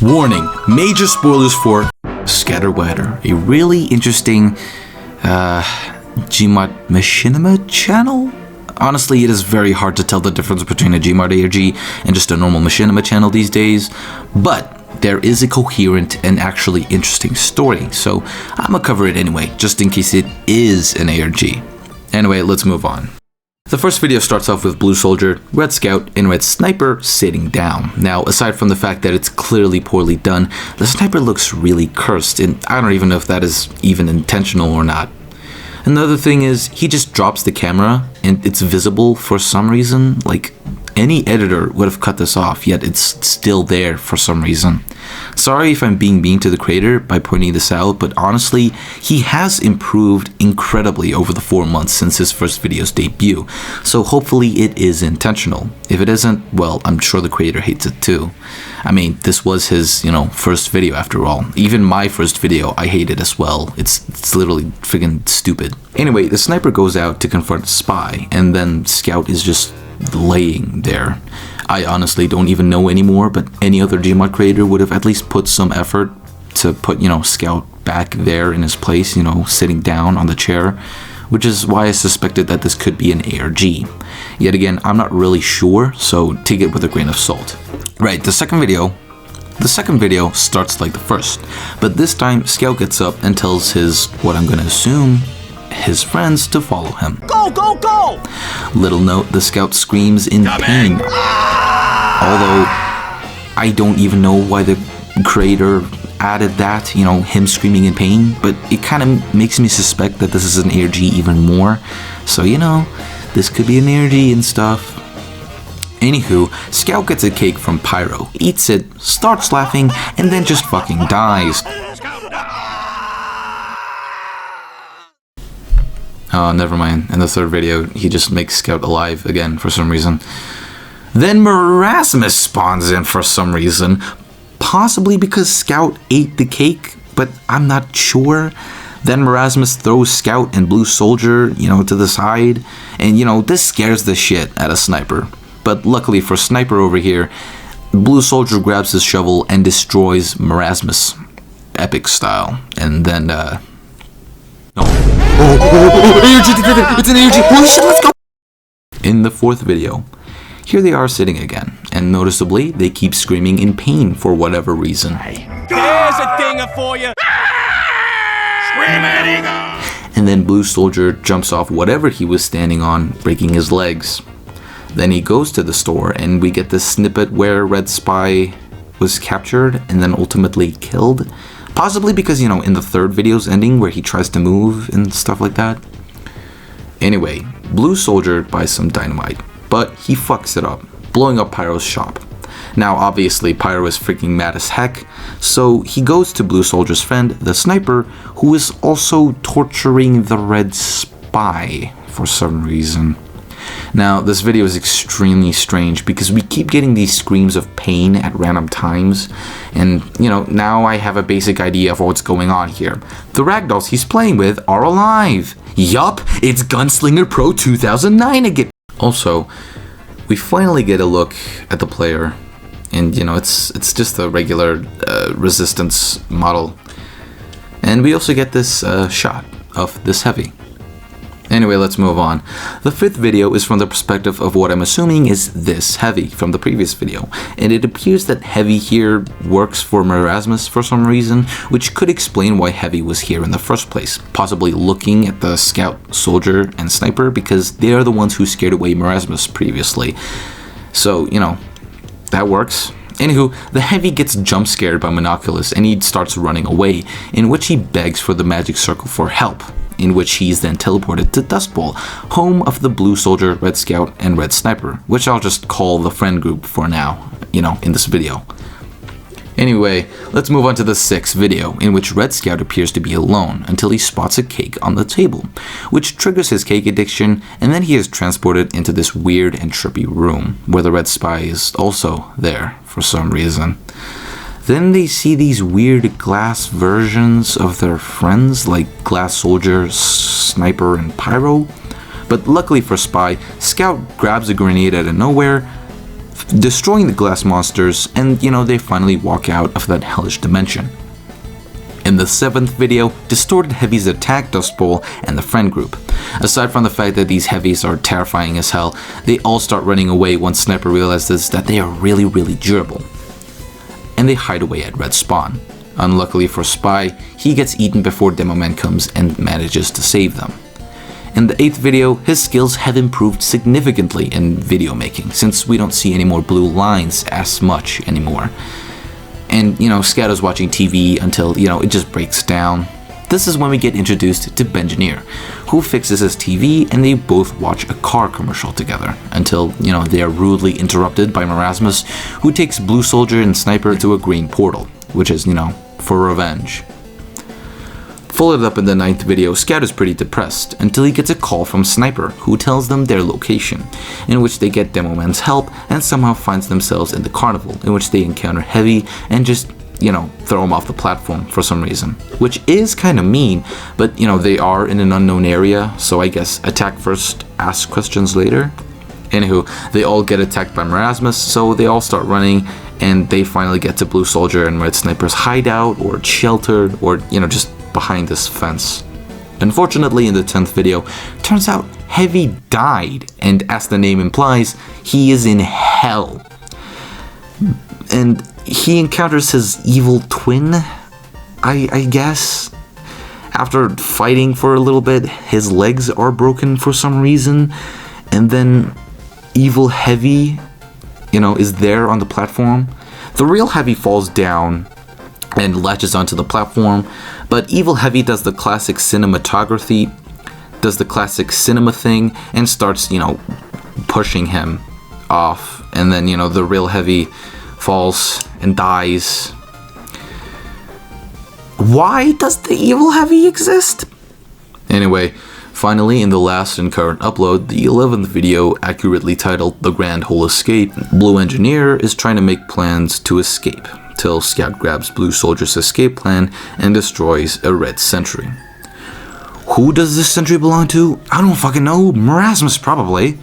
Warning, major spoilers for Scatterwatter, a really interesting GMOD machinima channel? Honestly, it is very hard to tell the difference between a GMOD ARG and just a normal machinima channel these days, but there is a coherent and actually interesting story, so I'm gonna cover it anyway, just in case it is an ARG. Anyway, let's move on. The first video starts off with Blue Soldier, Red Scout, and Red Sniper sitting down. Now, aside from the fact that it's clearly poorly done, the sniper looks really cursed, and I don't even know if that is even intentional or not. Another thing is, he just drops the camera, and it's visible for some reason. Like, any editor would have cut this off, yet it's still there for some reason. Sorry if I'm being mean to the creator by pointing this out, but honestly, he has improved incredibly over the 4 months since his first video's debut, so hopefully it is intentional. If it isn't, well, I'm sure the creator hates it too. I mean, this was his, first video after all. Even my first video, I hate it as well. It's literally friggin' stupid. Anyway, the sniper goes out to confront a spy, and then Scout is just laying there. I honestly don't even know anymore, but any other GMOD creator would have at least put some effort to put, Scout back there in his place, sitting down on the chair, which is why I suspected that this could be an ARG. Yet again, I'm not really sure, so take it with a grain of salt. Right, the second video starts like the first, but this time Scout gets up and tells what I'm gonna assume, his friends to follow him. Go, go, go! Little note, the Scout screams in pain. Although, I don't even know why the creator added that, him screaming in pain, but it kind of makes me suspect that this is an ARG even more. So, this could be an ARG and stuff. Anywho, Scout gets a cake from Pyro, eats it, starts laughing, and then just fucking dies. Oh, never mind. In the third video, he just makes Scout alive again for some reason. Then Merasmus spawns in for some reason, possibly because Scout ate the cake, but I'm not sure. Then Merasmus throws Scout and Blue Soldier, to the side, and this scares the shit out of Sniper. But luckily for Sniper over here, Blue Soldier grabs his shovel and destroys Merasmus, epic style, and then it's an ARG! Holy shit, let's go! In the fourth video, here they are sitting again, and noticeably, they keep screaming in pain for whatever reason. There's a dinger for you! Screaming! And then Blue Soldier jumps off whatever he was standing on, breaking his legs. Then he goes to the store, and we get this snippet where Red Spy was captured and then ultimately killed. Possibly because, in the third video's ending where he tries to move and stuff like that. Anyway, Blue Soldier buys some dynamite, but he fucks it up, blowing up Pyro's shop. Now, obviously, Pyro is freaking mad as heck, so he goes to Blue Soldier's friend, the Sniper, who is also torturing the Red Spy for some reason. Now, this video is extremely strange because we keep getting these screams of pain at random times, and, now I have a basic idea of what's going on here. The ragdolls he's playing with are alive! Yup, it's Gunslinger Pro 2009 again! Also, we finally get a look at the player, and, it's just a regular resistance model. And we also get this shot of this Heavy. Anyway, let's move on. The fifth video is from the perspective of what I'm assuming is this Heavy from the previous video, and it appears that Heavy here works for Merasmus for some reason, which could explain why Heavy was here in the first place, possibly looking at the Scout, Soldier, and Sniper because they are the ones who scared away Merasmus previously. So, that works. Anywho, the Heavy gets jump scared by Monoculus and he starts running away, in which he begs for the magic circle for help, in which he is then teleported to Dust Bowl, home of the Blue Soldier, Red Scout, and Red Sniper, which I'll just call the friend group for now, in this video. Anyway, let's move on to the sixth video, in which Red Scout appears to be alone until he spots a cake on the table, which triggers his cake addiction, and then he is transported into this weird and trippy room, where the Red Spy is also there for some reason. Then they see these weird glass versions of their friends, like Glass Soldier, Sniper, and Pyro. But luckily for Spy, Scout grabs a grenade out of nowhere, destroying the glass monsters, and they finally walk out of that hellish dimension. In the 7th video, distorted heavies attack Dust Bowl and the friend group. Aside from the fact that these heavies are terrifying as hell, they all start running away once Sniper realizes that they are really, really durable. And they hide away at Red Spawn. Unluckily for Spy, he gets eaten before Demoman comes and manages to save them. In the 8th video, his skills have improved significantly in video making, since we don't see any more blue lines as much anymore. And, Scout is watching TV until, it just breaks down. This is when we get introduced to Bengineer, who fixes his TV, and they both watch a car commercial together, until, they are rudely interrupted by Merasmus, who takes Blue Soldier and Sniper to a green portal, which is, for revenge. Followed up in the 9th video, Scout is pretty depressed until he gets a call from Sniper, who tells them their location, in which they get Demoman's help and somehow finds themselves in the carnival, in which they encounter Heavy and just, throw him off the platform for some reason. Which is kind of mean, but, they are in an unknown area, so I guess attack first, ask questions later. Anywho, they all get attacked by Merasmus, so they all start running, and they finally get to Blue Soldier and Red Sniper's hideout, or sheltered, or, just behind this fence. Unfortunately, in the 10th video, turns out Heavy died, and as the name implies, he is in hell. And he encounters his evil twin, I guess. After fighting for a little bit, his legs are broken for some reason, and then evil Heavy, is there on the platform. The real Heavy falls down and latches onto the platform, but evil Heavy does the classic cinema thing and starts, pushing him off, and then, the real Heavy falls and dies. Why does the evil Heavy exist? Anyway, finally, in the last and current upload, the 11th video, accurately titled The Grand Hole Escape, Blue Engineer is trying to make plans to escape, till Scout grabs Blue Soldier's escape plan and destroys a red sentry. Who does this sentry belong to? I don't fucking know. Merasmus, probably.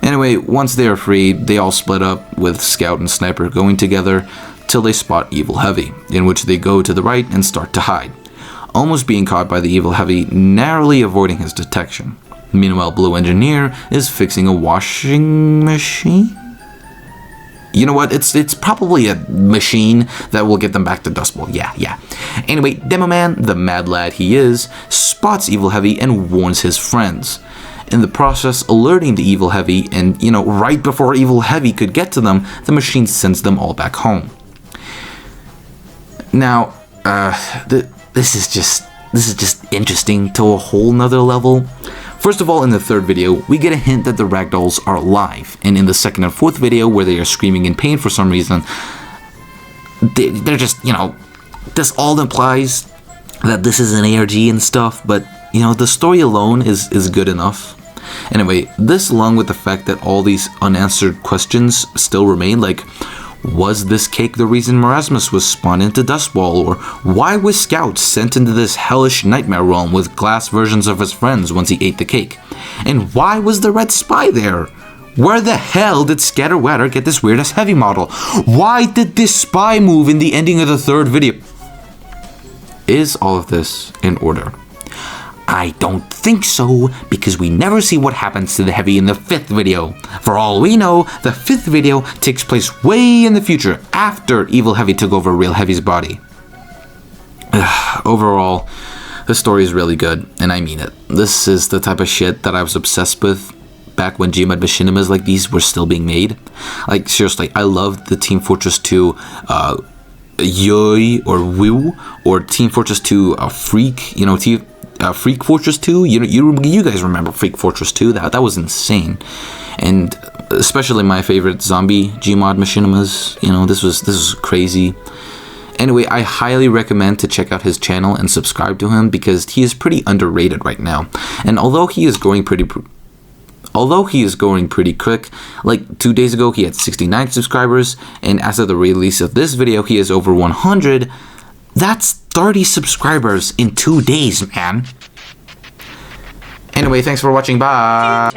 Anyway, once they are freed, they all split up, with Scout and Sniper going together, till they spot evil Heavy, in which they go to the right and start to hide, almost being caught by the evil Heavy, narrowly avoiding his detection. Meanwhile, Blue Engineer is fixing a washing machine? You know what, it's probably a machine that will get them back to Dust Bowl. Yeah. Anyway, Demoman, the mad lad he is, spots evil Heavy and warns his friends. In the process, alerting the evil Heavy, and, right before evil Heavy could get to them, the machine sends them all back home. Now, this is just interesting to a whole nother level. First of all, in the 3rd video, we get a hint that the ragdolls are alive, and in the 2nd and 4th video, where they are screaming in pain for some reason, they're just, this all implies that this is an ARG and stuff, but, the story alone is good enough. Anyway, this along with the fact that all these unanswered questions still remain, like, was this cake the reason Merasmus was spawned into Dust Bowl, or why was Scout sent into this hellish nightmare realm with glass versions of his friends once he ate the cake? And why was the red spy there? Where the hell did Scatterwatter get this weird-ass Heavy model? Why did this spy move in the ending of the 3rd video? Is all of this in order? I don't think so, because we never see what happens to the Heavy in the 5th video. For all we know, the 5th video takes place way in the future, after evil Heavy took over real Heavy's body. Overall, the story is really good, and I mean it. This is the type of shit that I was obsessed with back when GMOD machinimas like these were still being made. Like, seriously, I loved the Team Fortress 2 Yoi or Woo, or Team Fortress 2 Freak, Freak Fortress 2, you guys remember Freak Fortress 2, that was insane. And especially my favorite zombie GMOD machinimas, this was crazy. Anyway, I highly recommend to check out his channel and subscribe to him, because he is pretty underrated right now. And although he is going pretty quick, like 2 days ago he had 69 subscribers, and as of the release of this video he is over 100. That's 30 subscribers in 2 days, man. Anyway, thanks for watching. Bye.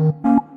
you.